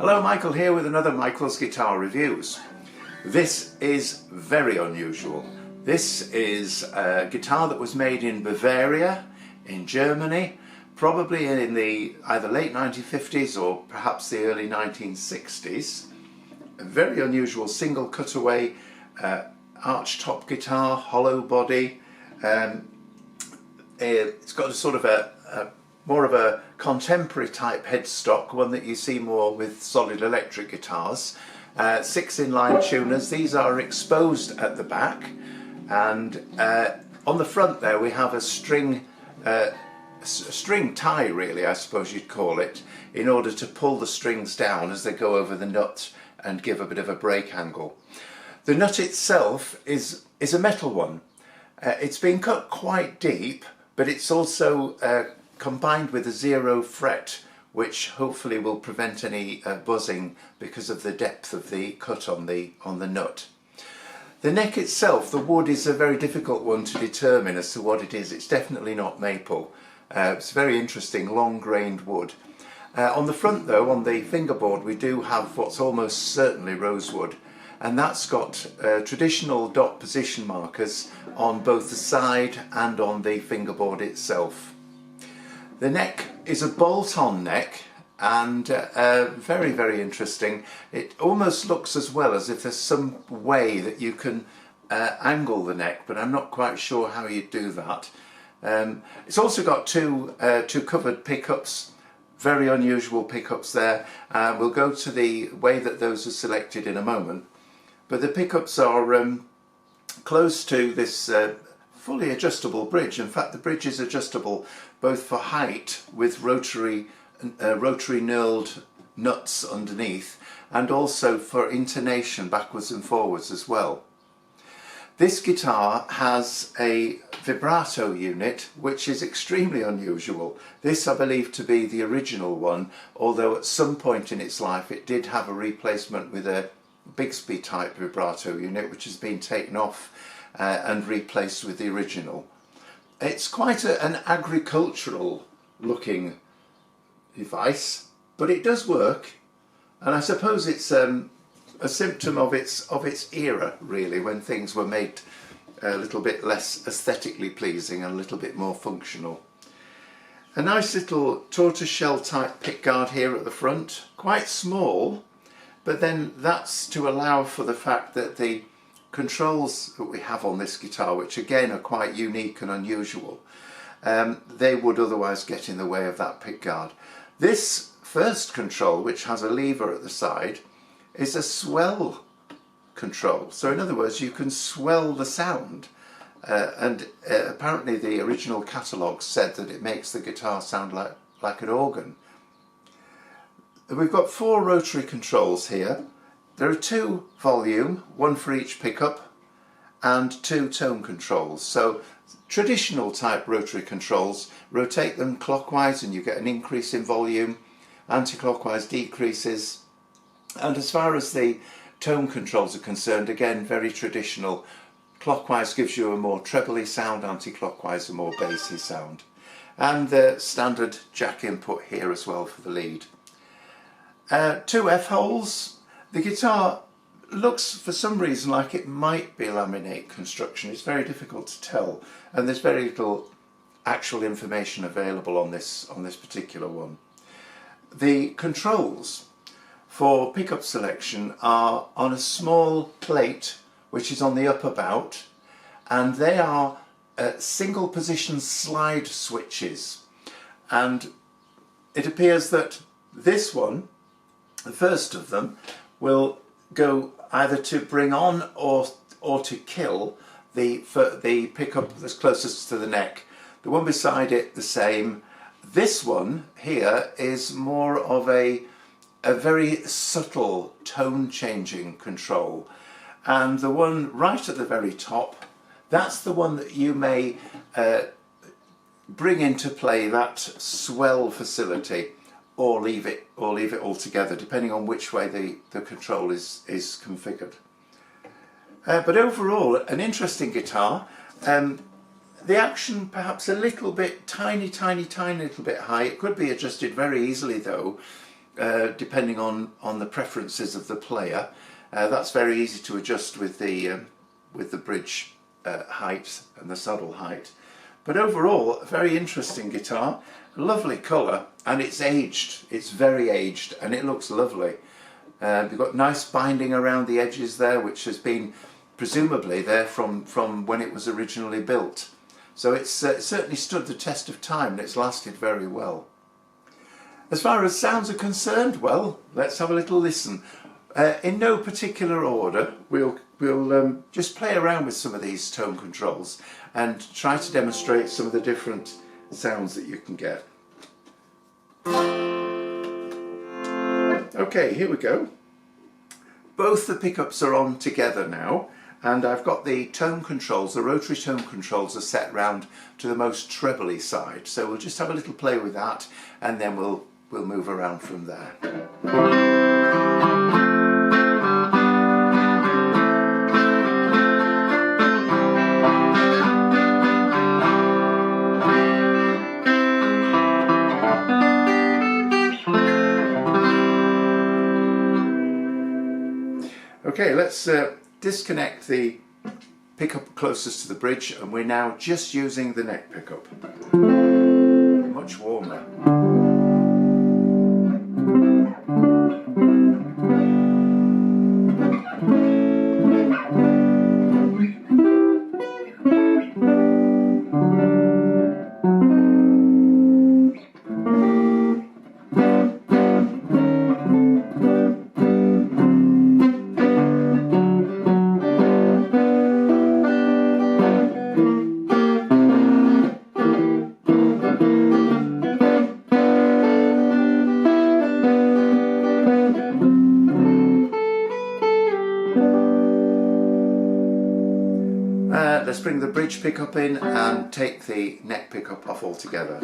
Hello, Michael here with another Michael's Guitar Reviews. This is very unusual. This is a guitar that was made in Bavaria, in Germany, probably in the either late 1950s or perhaps the early 1960s. A very unusual single cutaway arch top guitar, hollow body. It's got a sort of more of a contemporary type headstock, one that you see more with solid electric guitars. 6 inline tuners. These are exposed at the back, and on the front there we have a string tie, really, I suppose you'd call it, in order to pull the strings down as they go over the nut and give a bit of a break angle. The nut itself is a metal one. It's been cut quite deep, but it's also combined with a 0 fret, which hopefully will prevent any buzzing because of the depth of the cut on the nut. The neck itself, the wood, is a very difficult one to determine as to what it is. It's definitely not maple. It's very interesting, long-grained wood. On the front though, on the fingerboard, we do have what's almost certainly rosewood, and that's got traditional dot position markers on both the side and on the fingerboard itself. The neck is a bolt-on neck, and very, very interesting. It almost looks as well as if there's some way that you can angle the neck, but I'm not quite sure how you do that. It's also got two covered pickups, very unusual pickups there. We'll go to the way that those are selected in a moment, but the pickups are close to this fully adjustable bridge. In fact, the bridge is adjustable both for height with rotary knurled nuts underneath, and also for intonation backwards and forwards as well. This guitar has a vibrato unit, which is extremely unusual. This I believe to be the original one, although at some point in its life it did have a replacement with a Bigsby type vibrato unit, which has been taken off and replaced with the original. It's quite an agricultural looking device, but it does work, and I suppose it's a symptom of its era, really, when things were made a little bit less aesthetically pleasing and a little bit more functional. A nice little tortoiseshell type pickguard here at the front, quite small, but then that's to allow for the fact that the controls that we have on this guitar, which again are quite unique and unusual, they would otherwise get in the way of that pickguard. This first control, which has a lever at the side, is a swell control. So in other words, you can swell the sound, and apparently the original catalogue said that it makes the guitar sound like an organ. We've got 4 rotary controls here. There are 2 volume, 1 for each pickup, and 2 tone controls. So traditional type rotary controls, rotate them clockwise and you get an increase in volume, anti-clockwise decreases. And as far as the tone controls are concerned, again, very traditional. Clockwise gives you a more trebly sound, anti-clockwise a more bassy sound. And the standard jack input here as well for the lead. 2 F-holes. The guitar looks for some reason like it might be laminate construction. It's very difficult to tell, and there's very little actual information available on this particular one. The controls for pickup selection are on a small plate which is on the upper bout, and they are single position slide switches, and it appears that this one, the first of them, will go either to bring on or to kill the pickup that's closest to the neck. The one beside it the same. This one here is more of a a very subtle tone changing control, and the one right at the very top, that's the one that you may bring into play that swell facility, or leave it altogether, depending on which way the control is configured. But overall, an interesting guitar. The action perhaps a little bit tiny little bit high. It could be adjusted very easily though, depending on the preferences of the player. That's very easy to adjust with the bridge height and the saddle height. But overall, a very interesting guitar, lovely colour, and it's aged. It's very aged, and it looks lovely. You've got nice binding around the edges there, which has been presumably there from when it was originally built. So it's certainly stood the test of time, and it's lasted very well. As far as sounds are concerned, well, let's have a little listen. In no particular order, we'll just play around with some of these tone controls and try to demonstrate some of the different sounds that you can get. Okay, here we go. Both the pickups are on together now, and I've got the tone controls, the rotary tone controls are set round to the most trebly side. So we'll just have a little play with that, and then we'll move around from there. Okay, let's disconnect the pickup closest to the bridge, and we're now just using the neck pickup. Much warmer. Let's bring the bridge pickup in and take the neck pickup off altogether.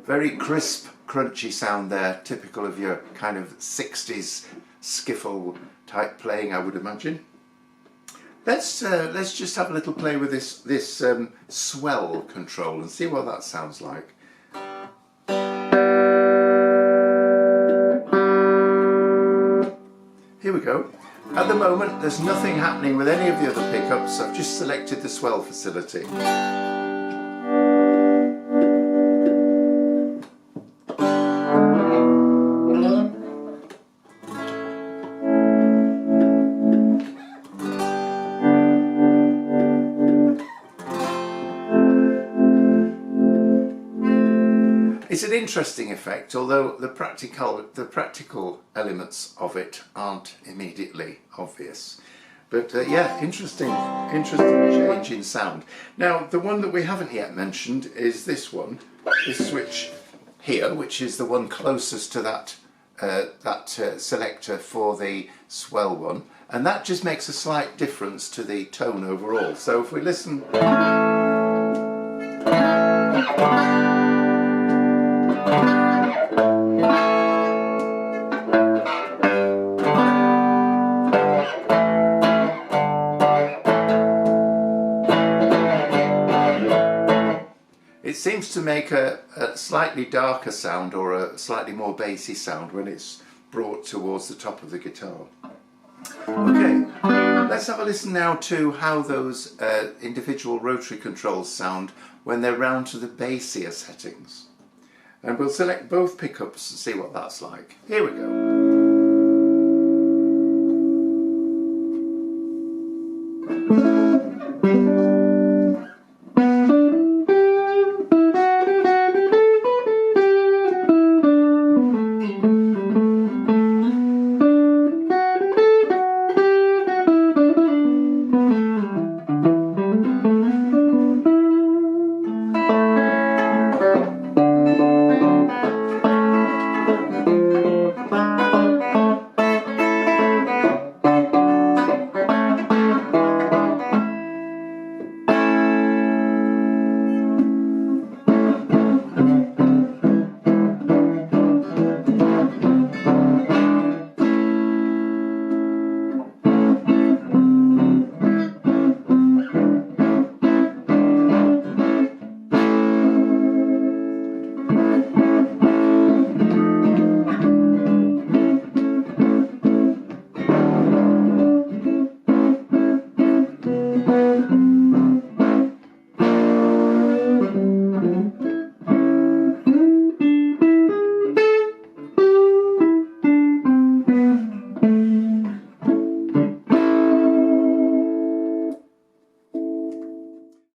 Very crisp, crunchy sound there, typical of your kind of 60s skiffle type playing, I would imagine. Let's just have a little play with this swell control and see what that sounds like. Here we go. At the moment, there's nothing happening with any of the other pickups. I've just selected the swell facility. It's an interesting effect, although the practical elements of it aren't immediately obvious. But yeah, interesting change in sound. Now, the one that we haven't yet mentioned is this one, this switch here, which is the one closest to that selector for the swell one, and that just makes a slight difference to the tone overall. So if we listen. It seems to make a slightly darker sound, or a slightly more bassy sound, when it's brought towards the top of the guitar. Okay, let's have a listen now to how those individual rotary controls sound when they're round to the bassier settings. And we'll select both pickups and see what that's like. Here we go.